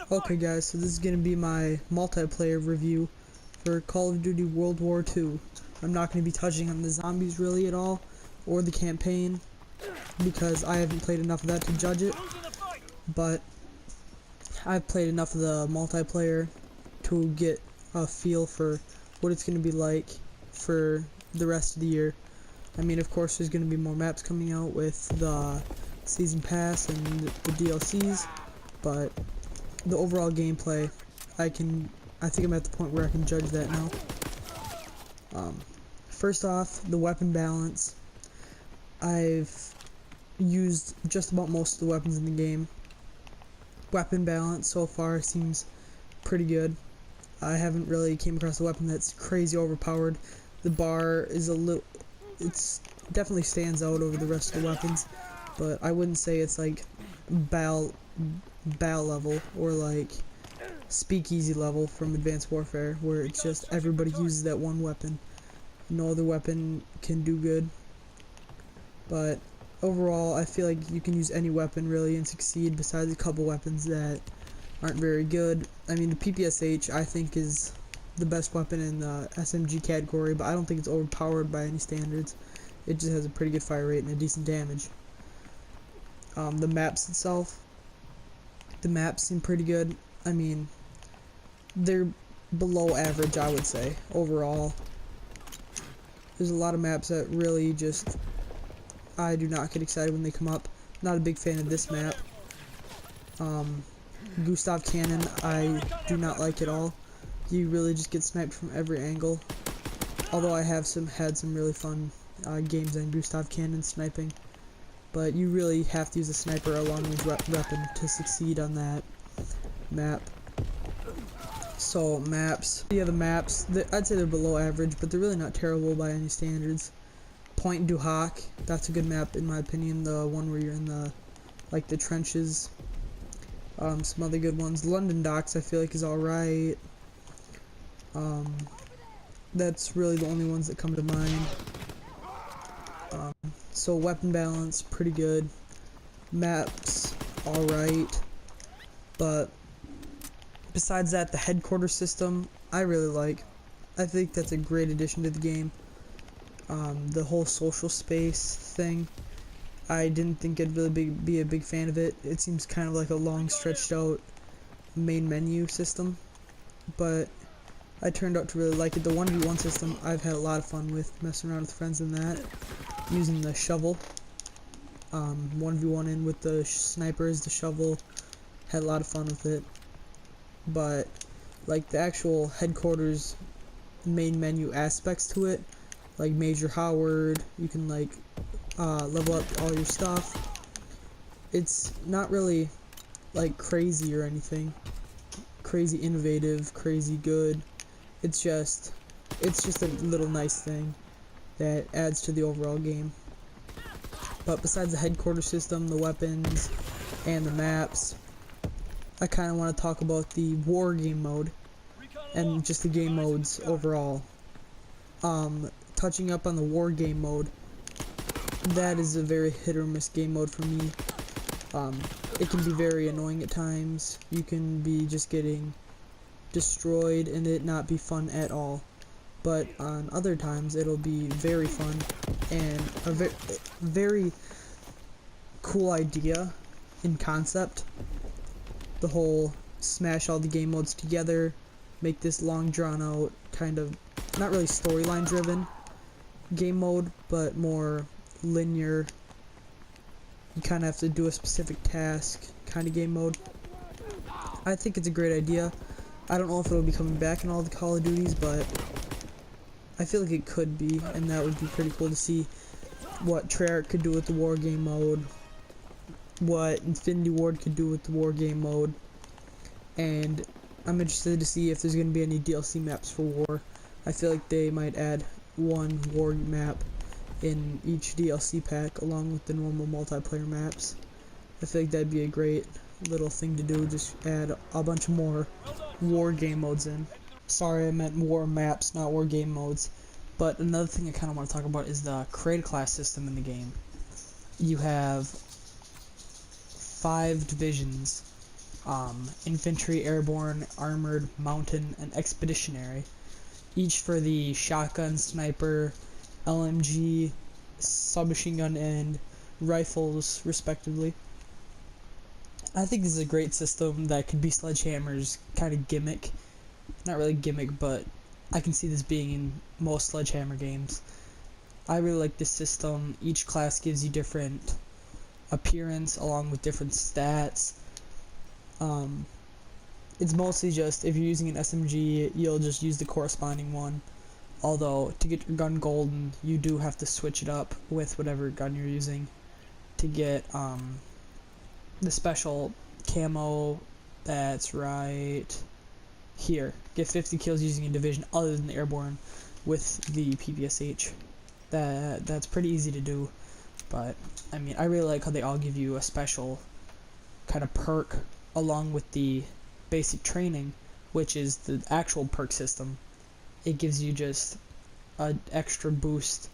Okay guys, so this is going to be my multiplayer review for Call of Duty World War II. I'm not going to be touching on the zombies really at all, or the campaign, because I haven't played enough of that to judge it, but I've played enough of the multiplayer to get a feel for what it's going to be like for the rest of the year. I mean, of course there's going to be more maps coming out with the Season Pass and the DLCs, but the overall gameplay, I think I'm at the point where I can judge that now. First off, the weapon balance. I've used just about most of the weapons in the game. Weapon balance so far seems pretty good. I haven't really came across a weapon that's crazy overpowered. The bar is it's definitely stands out over the rest of the weapons, but I wouldn't say it's like BAL level or like speakeasy level from Advanced Warfare, where it's just everybody uses that one weapon. No other weapon can do good. But overall, I feel like you can use any weapon really and succeed, besides a couple weapons that aren't very good. I mean, the PPSH I think is the best weapon in the SMG category, but I don't think it's overpowered by any standards. It just has a pretty good fire rate and a decent damage. The maps itself, the maps seem pretty good. I mean, they're below average, I would say, overall. There's a lot of maps that really just, I do not get excited when they come up. Not a big fan of this map. Gustav Cannon, I do not like at all. You really just get sniped from every angle. Although I have had some really fun games on Gustav Cannon sniping. But you really have to use a sniper or a long-range weapon to succeed on that map. So, maps. Yeah, the maps, I'd say they're below average, but they're really not terrible by any standards. Point du Hoc, that's a good map in my opinion, the one where you're in the, like, the trenches. Some other good ones. London Docks, I feel like, is alright. That's really the only ones that come to mind. So weapon balance, pretty good. Maps, alright. But besides that, the headquarters system, I really like. I think that's a great addition to the game. The whole social space thing, I didn't think I'd really be a big fan of it. It seems kind of like a long, stretched out main menu system, but I turned out to really like it. The 1v1 system, I've had a lot of fun with, messing around with friends in that, using the shovel. 1v1 in with the snipers, the shovel, had a lot of fun with it. But like the actual headquarters main menu aspects to it, like Major Howard, you can like level up all your stuff. It's not really like crazy or anything, crazy innovative, crazy good. It's just a little nice thing that adds to the overall game. But besides the headquarters system, the weapons, and the maps, I kind of want to talk about the war game mode and just the game modes overall. Touching up on the war game mode, that is a very hit or miss game mode for me. It can be very annoying at times. You can be just getting destroyed and it not be fun at all. But on other times it'll be very fun and a very cool idea in concept. The whole smash all the game modes together, make this long drawn out kind of, not really storyline driven game mode, but more linear, you kind of have to do a specific task kind of game mode. I think it's a great idea. I don't know if it'll be coming back in all the Call of Duties, but I feel like it could be, and that would be pretty cool to see what Treyarch could do with the war game mode, what Infinity Ward could do with the war game mode, and I'm interested to see if there's going to be any DLC maps for war. I feel like they might add one war map in each DLC pack along with the normal multiplayer maps. I feel like that'd be a great little thing to do, just add a bunch more war game modes in. Sorry, I meant war maps, not war game modes. But another thing I kind of want to talk about is the create a class system in the game. You have 5 divisions infantry, airborne, armored, mountain, and expeditionary, each for the shotgun, sniper, LMG, submachine gun, and rifles, respectively. I think this is a great system that could be Sledgehammer's kind of gimmick. Not really gimmick, but I can see this being in most Sledgehammer games. I really like this system. Each class gives you different appearance along with different stats. It's mostly just, if you're using an SMG, you'll just use the corresponding one. Although, to get your gun golden, you do have to switch it up with whatever gun you're using to get the special camo. That's right here. Get 50 kills using a division other than the airborne with the PPSH. That's pretty easy to do, but I mean, I really like how they all give you a special kind of perk along with the basic training, which is the actual perk system. It gives you just an extra boost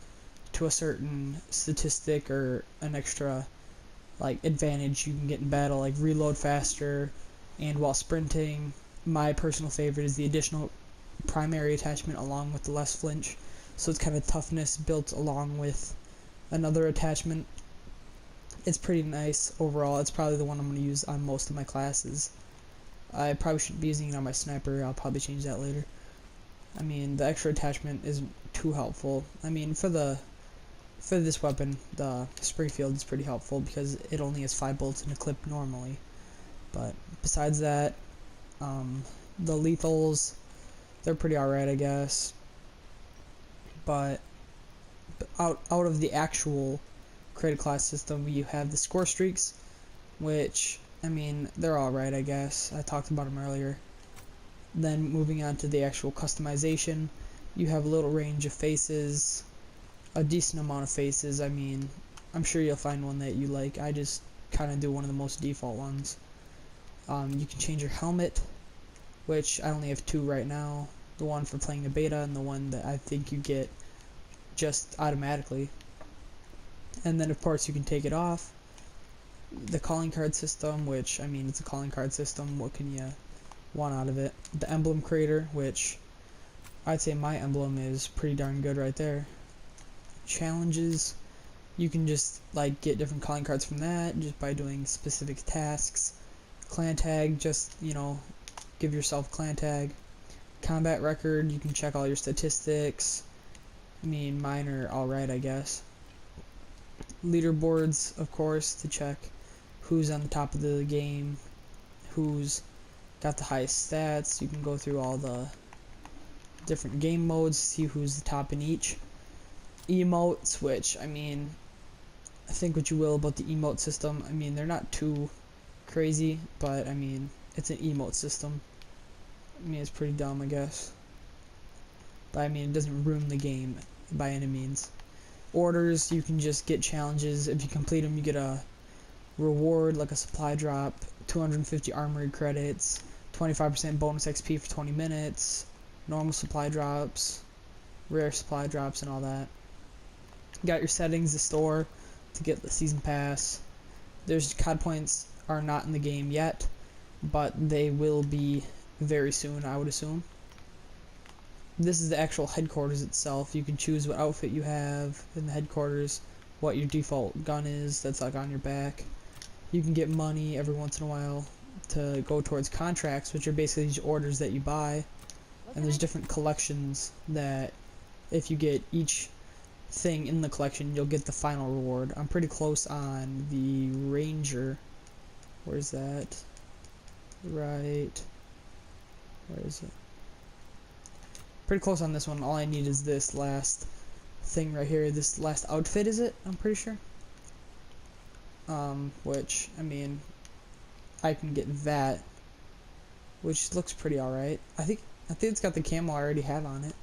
to a certain statistic or an extra like advantage you can get in battle, like reload faster, and while sprinting. My personal favorite is the additional primary attachment along with the less flinch, so it's kind of toughness built along with another attachment. It's pretty nice overall. It's probably the one I'm going to use on most of my classes. I probably shouldn't be using it on my sniper. I'll probably change that later. I mean, the extra attachment isn't too helpful. I mean, for this weapon, the Springfield is pretty helpful because it only has 5 bullets in a clip normally. But besides that, the lethals, they're pretty alright, I guess. But out of the actual created class system, you have the score streaks, which, I mean, they're alright, I guess. I talked about them earlier. Then moving on to the actual customization, you have a little range of faces, a decent amount of faces. I mean, I'm sure you'll find one that you like. I just kind of do one of the most default ones. You can change your helmet, which I only have 2 right now. The one for playing the beta and the one that I think you get just automatically. And then of course you can take it off. The calling card system, which, I mean, it's a calling card system. What can you want out of it? The emblem creator, which I'd say my emblem is pretty darn good right there. Challenges, you can just like get different calling cards from that just by doing specific tasks. Clan tag, just, you know, give yourself clan tag. Combat record, you can check all your statistics. I mean, mine are alright, I guess. Leaderboards, of course, to check who's on the top of the game, who's got the highest stats. You can go through all the different game modes, see who's the top in each. Emotes, which, I mean, I think what you will about the emote system. I mean, they're not too crazy, but I mean, it's an emote system. I mean, it's pretty dumb, I guess. But I mean, it doesn't ruin the game by any means. Orders, you can just get challenges. If you complete them, you get a reward, like a supply drop, 250 armory credits, 25% bonus XP for 20 minutes, normal supply drops, rare supply drops, and all that. You got your settings, the store, to get the season pass. There's COD points are not in the game yet, but they will be very soon, I would assume. This is the actual headquarters itself. You can choose what outfit you have in the headquarters, what your default gun is that's like on your back. You can get money every once in a while to go towards contracts, which are basically just orders that you buy. And there's different collections that if you get each thing in the collection, you'll get the final reward. I'm pretty close on the Ranger. Where's that? Right. Where is it? Pretty close on this one. All I need is this last thing right here. This last outfit, is it? I'm pretty sure. Which, I mean, I can get that, which looks pretty alright. I think it's got the camo I already have on it,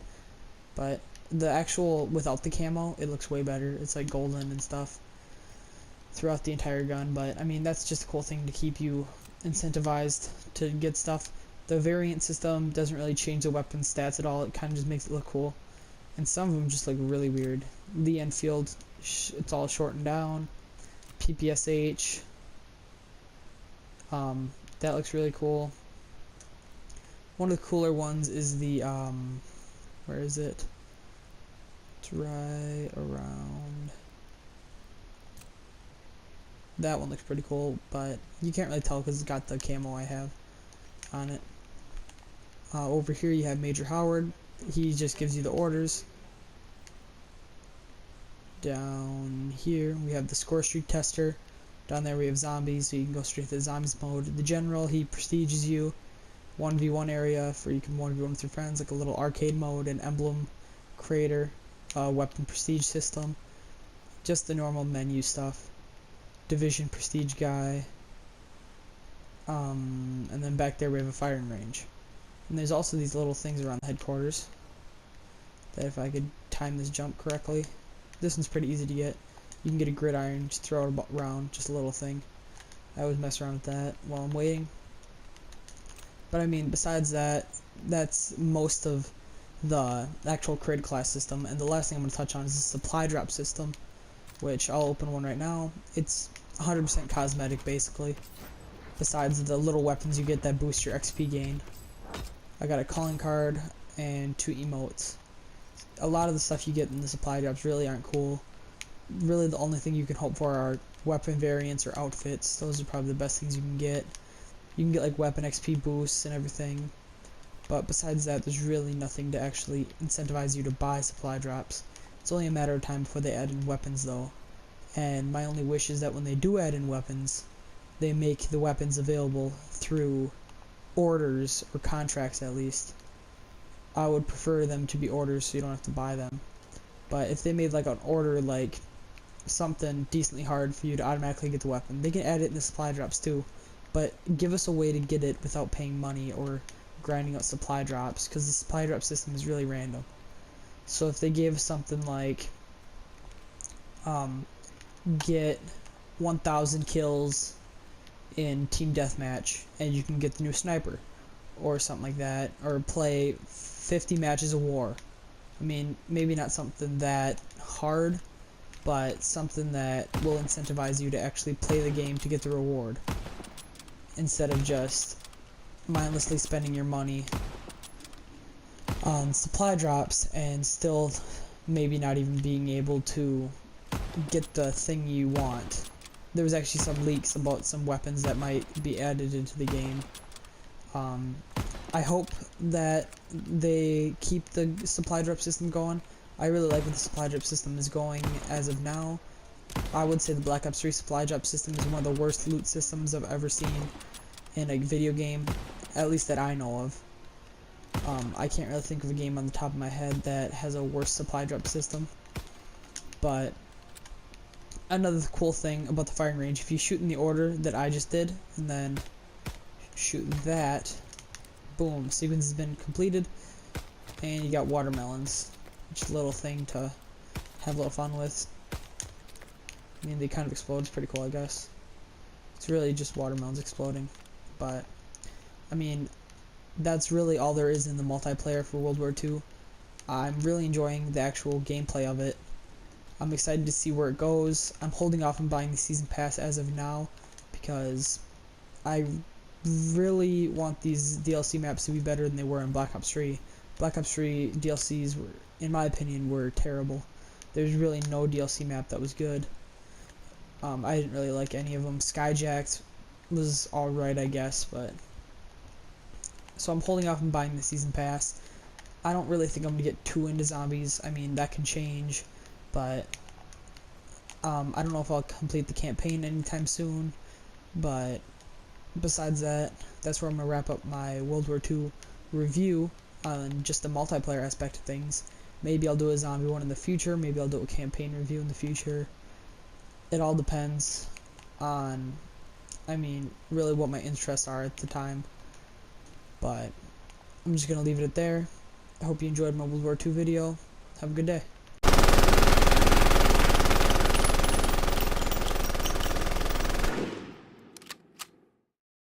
but the actual without the camo, it looks way better. It's like golden and stuff throughout the entire gun. But I mean, that's just a cool thing to keep you incentivized to get stuff. The variant system doesn't really change the weapon stats at all. It kind of just makes it look cool, and some of them just look really weird. The Enfield, it's all shortened down. PPSH, That looks really cool. One of the cooler ones is the, where is it? It's right around. That one looks pretty cool, but you can't really tell because it's got the camo I have on it. Over here you have Major Howard. He just gives you the orders. Down here we have the score streak tester. Down there we have zombies, so you can go straight to the zombies mode. The general, he prestiges you. 1v1 area for you can 1v1 with your friends, like a little arcade mode, an emblem creator, weapon prestige system, just the normal menu stuff. Division prestige guy, and then back there we have a firing range. And there's also these little things around the headquarters that if I could time this jump correctly, this one's pretty easy to get. You can get a gridiron, just throw it around, just a little thing. I always mess around with that while I'm waiting. But I mean, besides that, that's most of the actual created class system. And the last thing I'm going to touch on is the supply drop system, which I'll open one right now. It's 100% cosmetic, basically. Besides the little weapons you get that boost your XP gain. I got a calling card and 2 emotes. A lot of the stuff you get in the supply drops really aren't cool. Really the only thing you can hope for are weapon variants or outfits. Those are probably the best things you can get. You can get like weapon XP boosts and everything, but besides that there's really nothing to actually incentivize you to buy supply drops. It's only a matter of time before they add in weapons though, and my only wish is that when they do add in weapons, they make the weapons available through orders or contracts at least. I would prefer them to be orders so you don't have to buy them, but if they made like an order, like something decently hard for you to automatically get the weapon, they can add it in the supply drops too, but give us a way to get it without paying money or grinding out supply drops, because the supply drop system is really random. So if they gave us something like get 1,000 kills in team deathmatch and you can get the new sniper or something like that, or play 50 matches of war. I mean, maybe not something that hard, but something that will incentivize you to actually play the game to get the reward, instead of just mindlessly spending your money on supply drops and still maybe not even being able to get the thing you want. There was actually some leaks about some weapons that might be added into the game. I hope that they keep the supply drop system going. I really like what the supply drop system is going as of now. I would say the Black Ops 3 supply drop system is one of the worst loot systems I've ever seen in a video game, at least that I know of. I can't really think of a game on the top of my head that has a worse supply drop system. But another cool thing about the firing range, if you shoot in the order that I just did, and then shoot that, boom, sequence has been completed, and you got watermelons. Just a little thing to have a little fun with. I mean, they kind of explode, it's pretty cool, I guess. It's really just watermelons exploding. But, I mean, that's really all there is in the multiplayer for World War II. I'm really enjoying the actual gameplay of it. I'm excited to see where it goes. I'm holding off on buying the Season Pass as of now, because I really want these DLC maps to be better than they were in Black Ops 3. Black Ops 3 DLCs were, in my opinion, were terrible. There's really no DLC map that was good. I didn't really like any of them. Skyjacks was alright, I guess, but... So I'm holding off on buying the Season Pass. I don't really think I'm going to get too into zombies. I mean, that can change, but... I don't know if I'll complete the campaign anytime soon, but... Besides that, that's where I'm going to wrap up my World War II review on just the multiplayer aspect of things. Maybe I'll do a zombie one in the future, maybe I'll do a campaign review in the future. It all depends on, I mean, really what my interests are at the time. But I'm just going to leave it at there. I hope you enjoyed my World War II video. Have a good day.